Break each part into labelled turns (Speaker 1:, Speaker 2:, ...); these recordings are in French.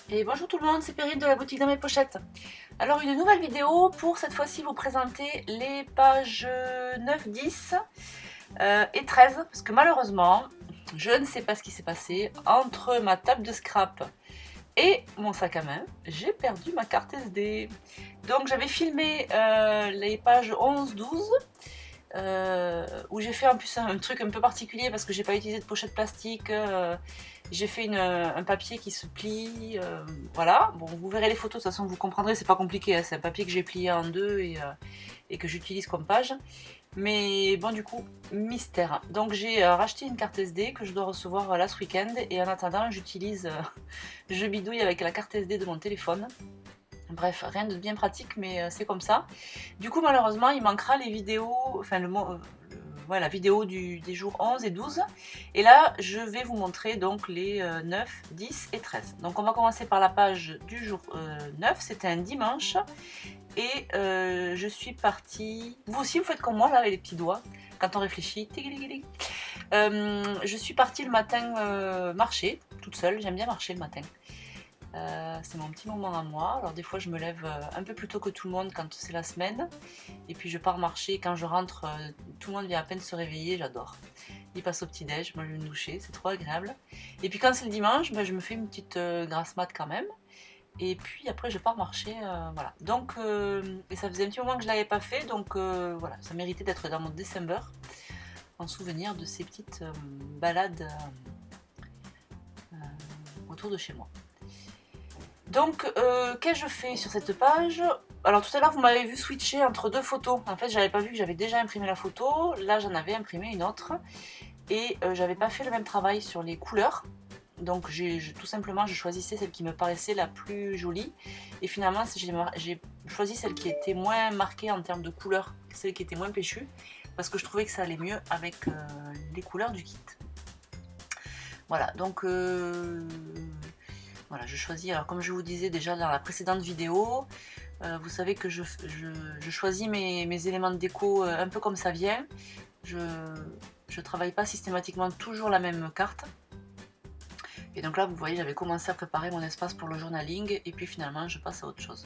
Speaker 1: Et bonjour tout le monde, c'est Perrine de la boutique dans mes pochettes. Alors une nouvelle vidéo pour cette fois-ci vous présenter les pages 9, 10 et 13 parce que malheureusement je ne sais pas ce qui s'est passé entre ma table de scrap et mon sac à main, j'ai perdu ma carte SD. Donc j'avais filmé les pages 11, 12 où j'ai fait en plus un truc un peu particulier parce que j'ai pas utilisé de pochette plastique. J'ai fait un papier qui se plie, voilà. Bon, vous verrez les photos, de toute façon vous comprendrez, c'est pas compliqué, hein. C'est un papier que j'ai plié en deux et que j'utilise comme page. Mais bon, du coup, mystère. Donc j'ai racheté une carte SD que je dois recevoir là ce week-end et en attendant j'utilise, je bidouille avec la carte SD de mon téléphone. Bref, rien de bien pratique, mais c'est comme ça. Du coup, malheureusement, il manquera les vidéos, enfin ouais, la vidéo des jours 11 et 12. Et là, je vais vous montrer donc les 9, 10 et 13. Donc on va commencer par la page du jour 9, c'était un dimanche. Et je suis partie... Vous aussi, vous faites comme moi, là, avec les petits doigts, quand on réfléchit. Je suis partie le matin marcher, toute seule, j'aime bien marcher le matin. C'est mon petit moment à moi. Alors des fois je me lève un peu plus tôt que tout le monde quand c'est la semaine et puis je pars marcher. Quand je rentre, tout le monde vient à peine se réveiller, j'adore. Il passe au petit déj, moi je vais me doucher, c'est trop agréable. Et puis quand c'est le dimanche, ben, je me fais une petite grasse mat quand même. Et puis après je pars marcher, voilà. Donc et ça faisait un petit moment que je l'avais pas fait, donc voilà, ça méritait d'être dans mon December en souvenir de ces petites balades autour de chez moi. Donc, qu'ai-je fait sur cette page? Alors tout à l'heure vous m'avez vu switcher entre deux photos. En fait j'avais pas vu que j'avais déjà imprimé la photo, là j'en avais imprimé une autre. Et j'avais pas fait le même travail sur les couleurs. Donc tout simplement je choisissais celle qui me paraissait la plus jolie. Et finalement j'ai choisi celle qui était moins marquée en termes de couleurs, celle qui était moins péchue. Parce que je trouvais que ça allait mieux avec les couleurs du kit. Voilà, donc... Voilà, je choisis, alors comme je vous disais déjà dans la précédente vidéo, vous savez que je choisis mes éléments de déco un peu comme ça vient. Je ne travaille pas systématiquement toujours la même carte. Et donc là, vous voyez, j'avais commencé à préparer mon espace pour le journaling et puis finalement, je passe à autre chose.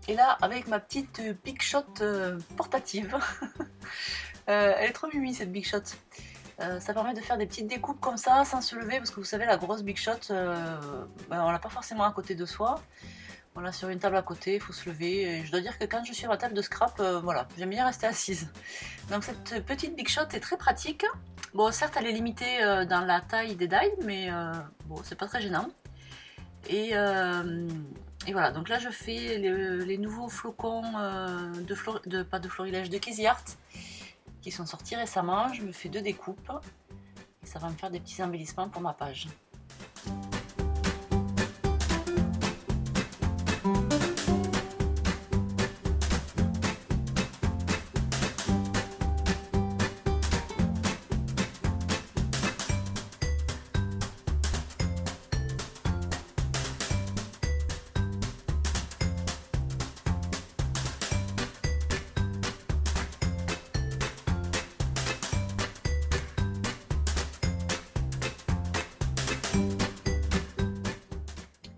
Speaker 1: Et là, avec ma petite Big Shot portative, elle est trop mimi cette Big Shot. Ça permet de faire des petites découpes comme ça sans se lever parce que vous savez la grosse Big Shot, on l'a pas forcément à côté de soi. On l'a sur une table à côté, il faut se lever. Et je dois dire que quand je suis à la table de scrap, voilà, j'aime bien rester assise. Donc cette petite Big Shot est très pratique. Bon, certes elle est limitée dans la taille des die, mais bon, c'est pas très gênant. Et voilà, donc là je fais les nouveaux flocons pas de florilège, de Casey Art qui sont sortis récemment. Je me fais deux découpes et ça va me faire des petits embellissements pour ma page.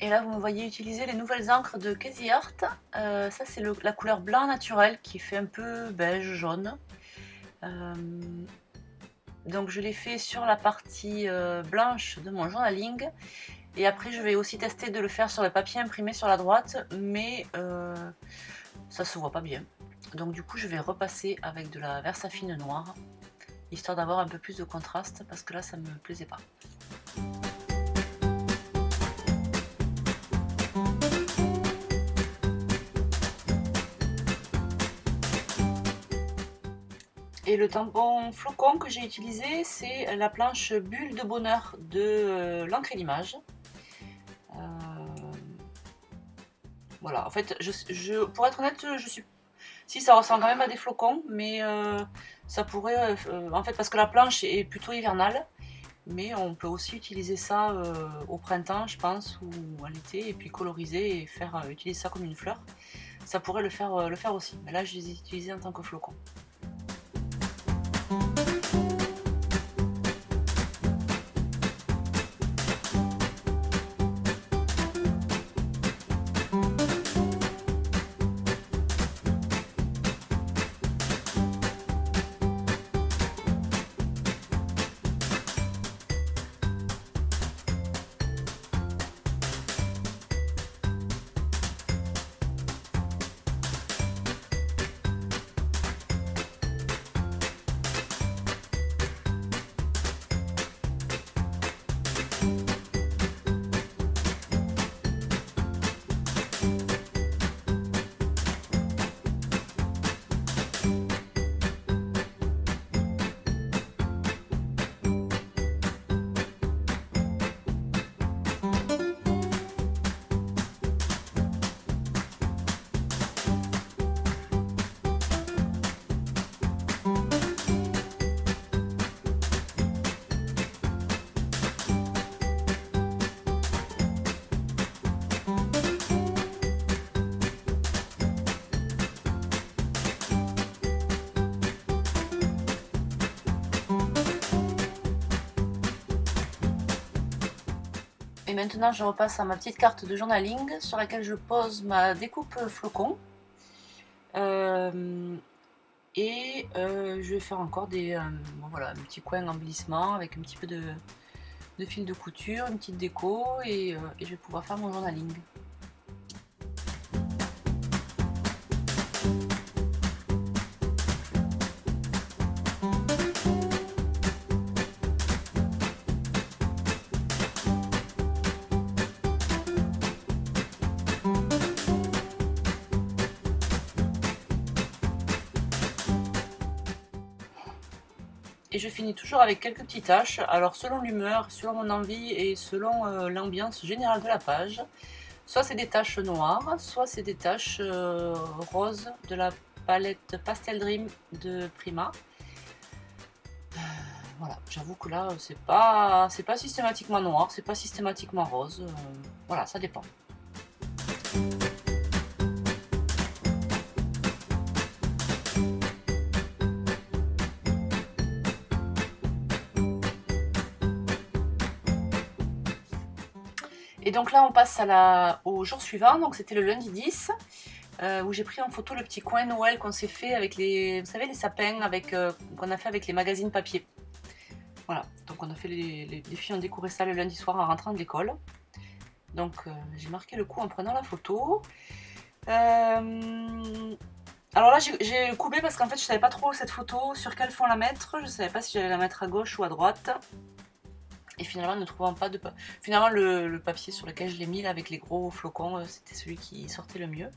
Speaker 1: Et là vous me voyez utiliser les nouvelles encres de Casey Art. Ça c'est la couleur blanc naturel qui fait un peu beige jaune. Donc je l'ai fait sur la partie blanche de mon journaling. Et après je vais aussi tester de le faire sur le papier imprimé sur la droite, mais ça se voit pas bien. Donc du coup je vais repasser avec de la Versafine noire, histoire d'avoir un peu plus de contraste, parce que là ça me plaisait pas. Et le tampon flocon que j'ai utilisé, c'est la planche Bulle de Bonheur de l'encre et l'image. Voilà, en fait, pour être honnête, je suis... Si, ça ressemble quand même à des flocons, mais ça pourrait... en fait, parce que la planche est plutôt hivernale, mais on peut aussi utiliser ça au printemps, je pense, ou à l'été, et puis coloriser et faire utiliser ça comme une fleur. Ça pourrait le faire aussi, mais là je les ai utilisés en tant que flocons. Et maintenant je repasse à ma petite carte de journaling sur laquelle je pose ma découpe flocon. Je vais faire encore voilà, un petit coin embellissement avec un petit peu de fil de couture, une petite déco et je vais pouvoir faire mon journaling. Et je finis toujours avec quelques petites taches, alors selon l'humeur, selon mon envie et selon l'ambiance générale de la page. Soit c'est des taches noires, soit c'est des taches roses de la palette Pastel Dream de Prima. Voilà, j'avoue que là c'est pas systématiquement noir, c'est pas systématiquement rose, voilà, ça dépend. Et donc là on passe au jour suivant, donc c'était le lundi 10, où j'ai pris en photo le petit coin Noël qu'on s'est fait avec les, vous savez, les sapins qu'on a fait avec les magazines papier. Voilà, donc on a fait les filles ont décoré ça le lundi soir en rentrant de l'école. Donc j'ai marqué le coup en prenant la photo. Alors là j'ai coupé parce qu'en fait je savais pas trop cette photo sur quel fond la mettre, je savais pas si j'allais la mettre à gauche ou à droite. Et finalement, ne trouvant pas de finalement le papier sur lequel je l'ai mis là, avec les gros flocons, c'était celui qui sortait le mieux.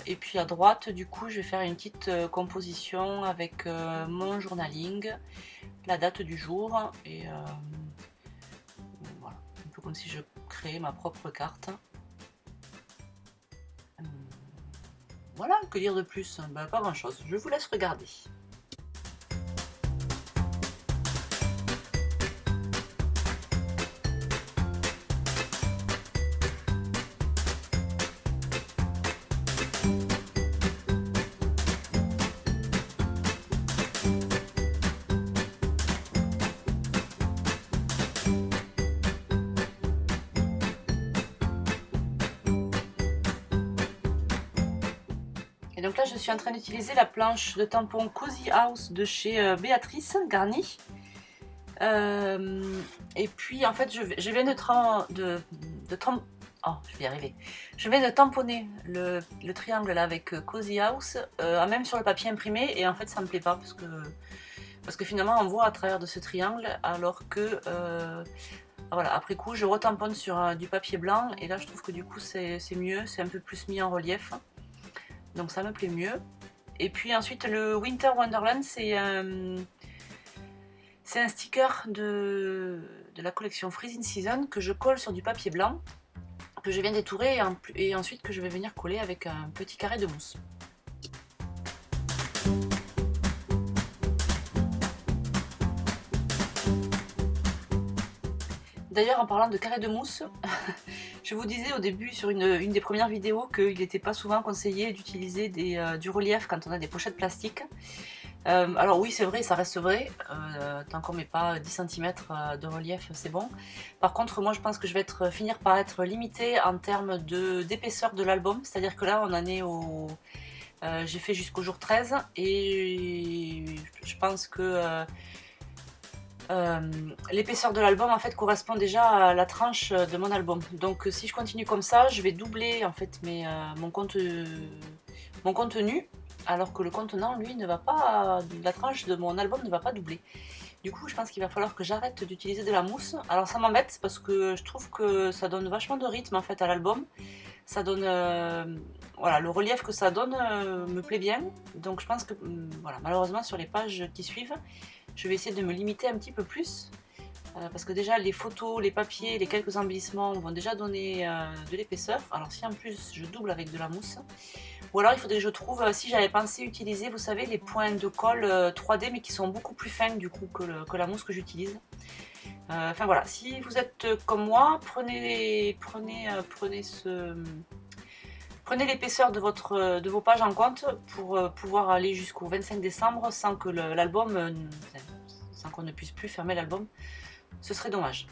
Speaker 1: Et puis à droite, du coup, je vais faire une petite composition avec mon journaling, la date du jour, et voilà, un peu comme si je créais ma propre carte. Voilà, que dire de plus? Bah, pas grand chose, je vous laisse regarder. Et donc là je suis en train d'utiliser la planche de tampon Cozy House de chez Béatrice Garni. Et puis en fait je viens Je viens de tamponner le triangle là avec Cozy House, même sur le papier imprimé, et en fait ça me plaît pas parce que finalement on voit à travers de ce triangle, alors que voilà, après coup je retamponne sur du papier blanc, et là je trouve que du coup c'est mieux, c'est un peu plus mis en relief. Donc ça me plaît mieux. Et puis ensuite le Winter Wonderland, c'est un sticker de la collection Freezing Season que je colle sur du papier blanc, que je viens d'étourer, et ensuite que je vais venir coller avec un petit carré de mousse. D'ailleurs, en parlant de carré de mousse, je vous disais au début sur une des premières vidéos qu'il n'était pas souvent conseillé d'utiliser du relief quand on a des pochettes plastiques. Alors oui, c'est vrai, ça reste vrai, tant qu'on met pas 10 cm de relief, c'est bon. Par contre, moi je pense que je vais finir par être limitée en termes d'épaisseur de l'album, c'est-à-dire que là on en est au... j'ai fait jusqu'au jour 13 et je pense que l'épaisseur de l'album en fait correspond déjà à la tranche de mon album. Donc si je continue comme ça, je vais doubler en fait mon contenu, alors que le contenant lui ne va pas, la tranche de mon album ne va pas doubler. Du coup je pense qu'il va falloir que j'arrête d'utiliser de la mousse. Alors ça m'embête parce que je trouve que ça donne vachement de rythme en fait à l'album. Ça donne, voilà, le relief que ça donne me plaît bien. Donc je pense que voilà, malheureusement sur les pages qui suivent, je vais essayer de me limiter un petit peu plus. Parce que déjà les photos, les papiers, les quelques embellissements vont déjà donner de l'épaisseur. Alors si en plus je double avec de la mousse, ou alors il faudrait que je trouve, si j'avais pensé utiliser, vous savez, les points de colle 3D mais qui sont beaucoup plus fins du coup que la mousse que j'utilise. Enfin voilà, si vous êtes comme moi, prenez l'épaisseur de vos pages en compte pour pouvoir aller jusqu'au 25 décembre sans que l'album, sans qu'on ne puisse plus fermer l'album. Ce serait dommage.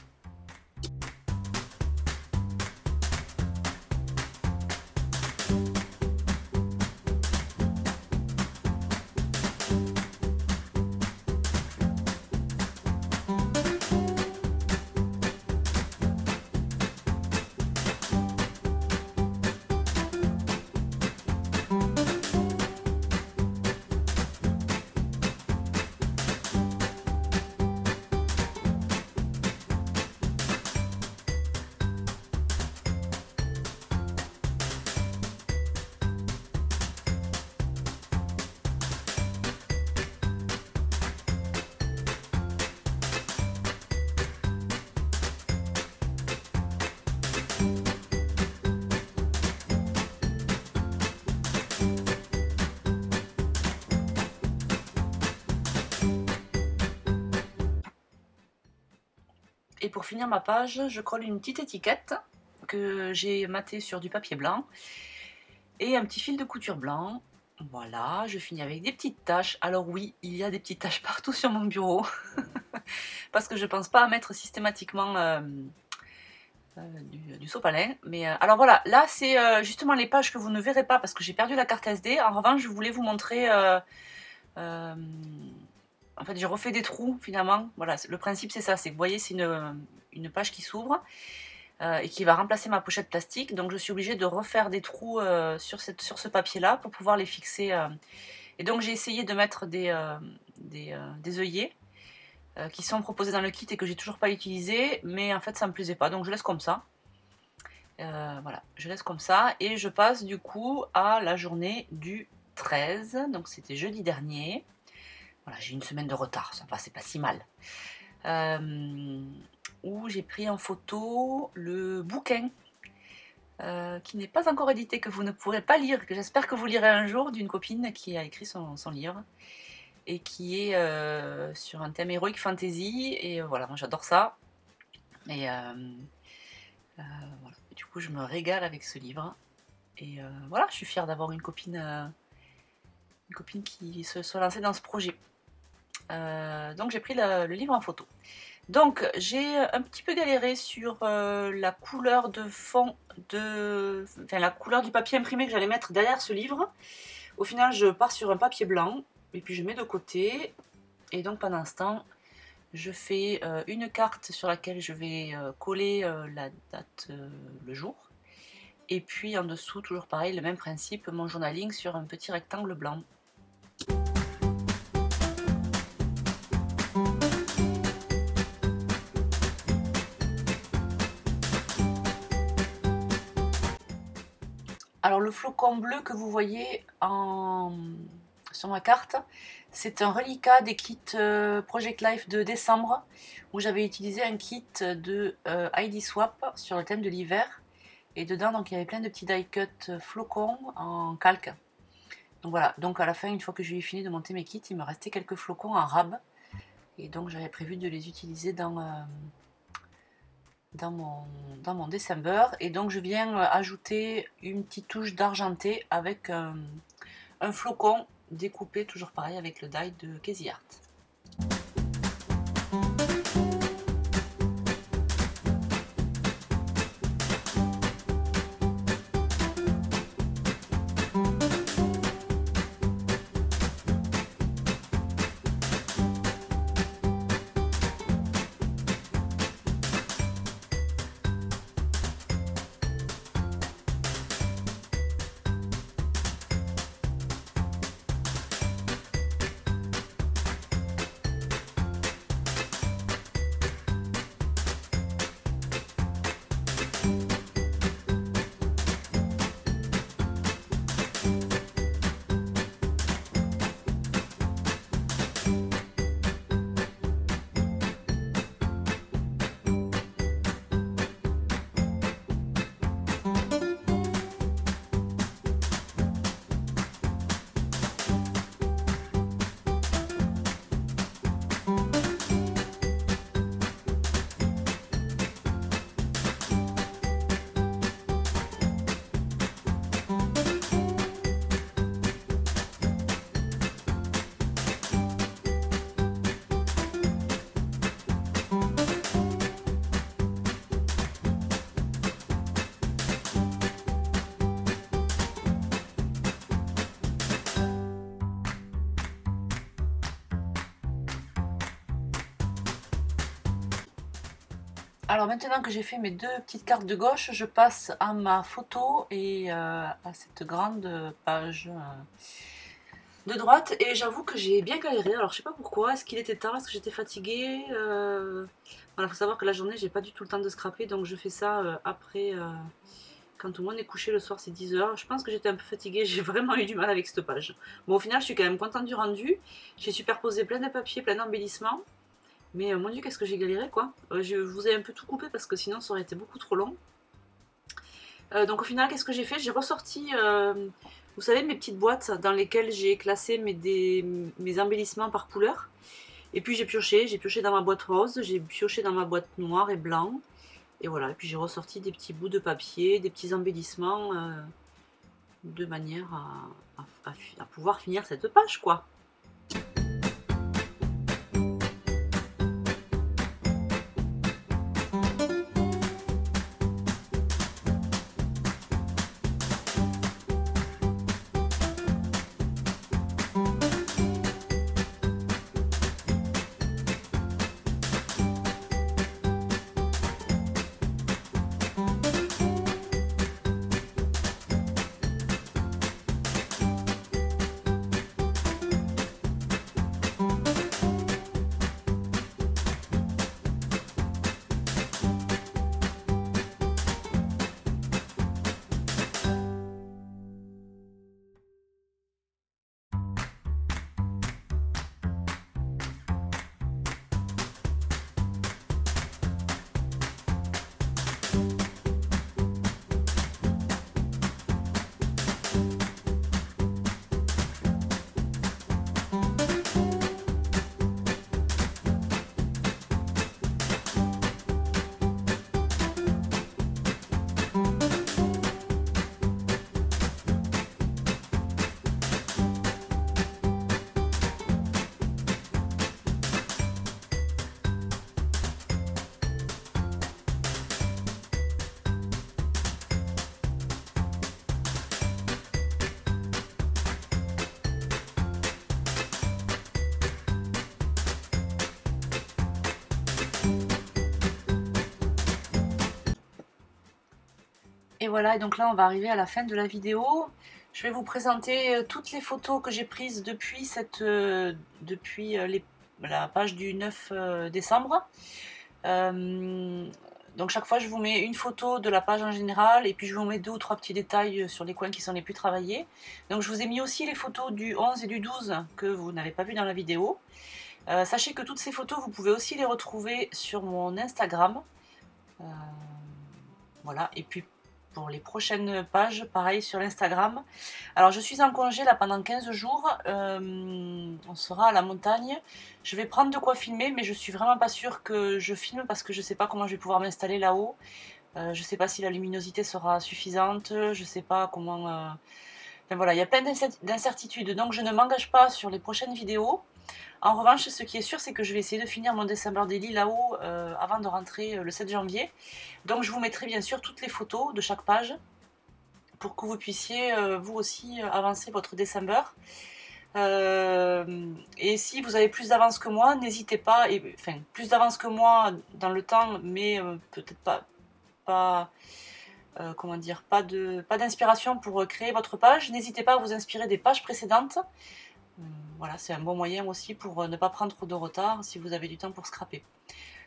Speaker 1: Et pour finir ma page, je colle une petite étiquette que j'ai matée sur du papier blanc et un petit fil de couture blanc. Voilà, je finis avec des petites taches. Alors oui, il y a des petites taches partout sur mon bureau parce que je pense pas à mettre systématiquement du sopalin. Mais alors voilà, là c'est justement les pages que vous ne verrez pas parce que j'ai perdu la carte SD. En revanche, je voulais vous montrer... en fait, j'ai refait des trous finalement. Voilà, le principe c'est ça, c'est que vous voyez, c'est une page qui s'ouvre et qui va remplacer ma pochette plastique. Donc je suis obligée de refaire des trous sur ce papier-là pour pouvoir les fixer. Et donc j'ai essayé de mettre des œillets qui sont proposés dans le kit et que j'ai toujours pas utilisé, mais en fait ça me plaisait pas, donc je laisse comme ça. Voilà, je laisse comme ça et je passe du coup à la journée du 13, donc c'était jeudi dernier. Voilà, j'ai une semaine de retard, ça c'est pas si mal. Où j'ai pris en photo le bouquin qui n'est pas encore édité, que vous ne pourrez pas lire, que j'espère que vous lirez un jour, d'une copine qui a écrit son livre et qui est sur un thème Heroic Fantasy. Et voilà, moi j'adore ça. Et voilà. Du coup, je me régale avec ce livre. Et voilà, je suis fière d'avoir une copine qui se soit lancée dans ce projet. Donc j'ai pris le livre en photo. Donc j'ai un petit peu galéré sur la couleur de fond, enfin la couleur du papier imprimé que j'allais mettre derrière ce livre. Au final je pars sur un papier blanc et puis je mets de côté. Et donc pendant ce temps je fais une carte sur laquelle je vais coller la date, le jour. Et puis en dessous, toujours pareil, le même principe, mon journaling sur un petit rectangle blanc. Alors le flocon bleu que vous voyez sur ma carte, c'est un reliquat des kits Project Life de décembre, où j'avais utilisé un kit de ID Swap sur le thème de l'hiver. Et dedans, donc, il y avait plein de petits die cut flocons en calque. Donc voilà, donc à la fin, une fois que j'ai fini de monter mes kits, il me restait quelques flocons en rab. Et donc j'avais prévu de les utiliser dans dans mon December. Et donc je viens ajouter une petite touche d'argenté avec un flocon découpé, toujours pareil, avec le die de Casey Art. Alors maintenant que j'ai fait mes deux petites cartes de gauche, je passe à ma photo et à cette grande page de droite. Et j'avoue que j'ai bien galéré. Alors je sais pas pourquoi, est-ce qu'il était tard, est-ce que j'étais fatiguée Voilà, faut savoir que la journée j'ai pas du tout le temps de scraper, donc je fais ça après, quand tout le monde est couché le soir, c'est 10 h. Je pense que j'étais un peu fatiguée, j'ai vraiment eu du mal avec cette page. Bon, au final je suis quand même contente du rendu. J'ai superposé plein de papiers, plein d'embellissements. Mais mon dieu, qu'est-ce que j'ai galéré quoi. Je vous ai un peu tout coupé parce que sinon ça aurait été beaucoup trop long. Donc au final, qu'est-ce que j'ai fait? J'ai ressorti, vous savez, mes petites boîtes dans lesquelles j'ai classé mes embellissements par couleur. Et puis j'ai pioché dans ma boîte rose, j'ai pioché dans ma boîte noire et blanc. Et voilà, et puis j'ai ressorti des petits bouts de papier, des petits embellissements, de manière à pouvoir finir cette page quoi. Et voilà, et donc là on va arriver à la fin de la vidéo. Je vais vous présenter toutes les photos que j'ai prises depuis, la page du 9 décembre. Donc chaque fois je vous mets une photo de la page en général et puis je vous mets 2 ou 3 petits détails sur les coins qui sont les plus travaillés. Donc je vous ai mis aussi les photos du 11 et du 12 que vous n'avez pas vu dans la vidéo. Sachez que toutes ces photos vous pouvez aussi les retrouver sur mon Instagram. Voilà, et puis pour les prochaines pages, pareil sur l'Instagram. Alors je suis en congé là pendant 15 jours, on sera à la montagne. Je vais prendre de quoi filmer, mais je suis vraiment pas sûre que je filme parce que je sais pas comment je vais pouvoir m'installer là-haut. Je sais pas si la luminosité sera suffisante, je sais pas comment... Enfin voilà, il y a plein d'incertitudes, donc je ne m'engage pas sur les prochaines vidéos. En revanche, ce qui est sûr, c'est que je vais essayer de finir mon December Daily là-haut avant de rentrer le 7 janvier. Donc je vous mettrai bien sûr toutes les photos de chaque page pour que vous puissiez vous aussi avancer votre December. Et si vous avez plus d'avance que moi, n'hésitez pas, enfin plus d'avance que moi dans le temps, mais peut-être pas comment dire, pas d'inspiration pour créer votre page. N'hésitez pas à vous inspirer des pages précédentes. Voilà, c'est un bon moyen aussi pour ne pas prendre trop de retard si vous avez du temps pour scraper.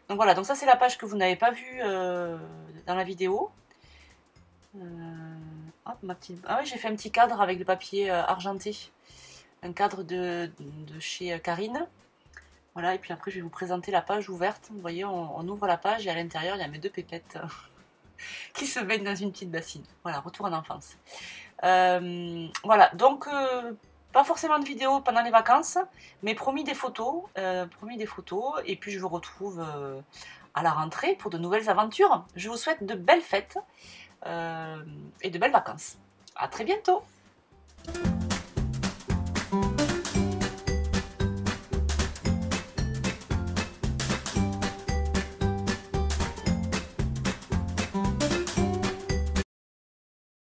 Speaker 1: Donc voilà, donc ça c'est la page que vous n'avez pas vue dans la vidéo. Hop, ah oui, j'ai fait un petit cadre avec le papier argenté. Un cadre de chez Karine. Voilà, et puis après je vais vous présenter la page ouverte. Vous voyez, on ouvre la page et à l'intérieur il y a mes deux pépettes qui se baignent dans une petite bassine. Voilà, retour en enfance. Voilà, donc pas forcément de vidéo pendant les vacances, mais promis des photos, et puis je vous retrouve à la rentrée pour de nouvelles aventures. Je vous souhaite de belles fêtes et de belles vacances. À très bientôt!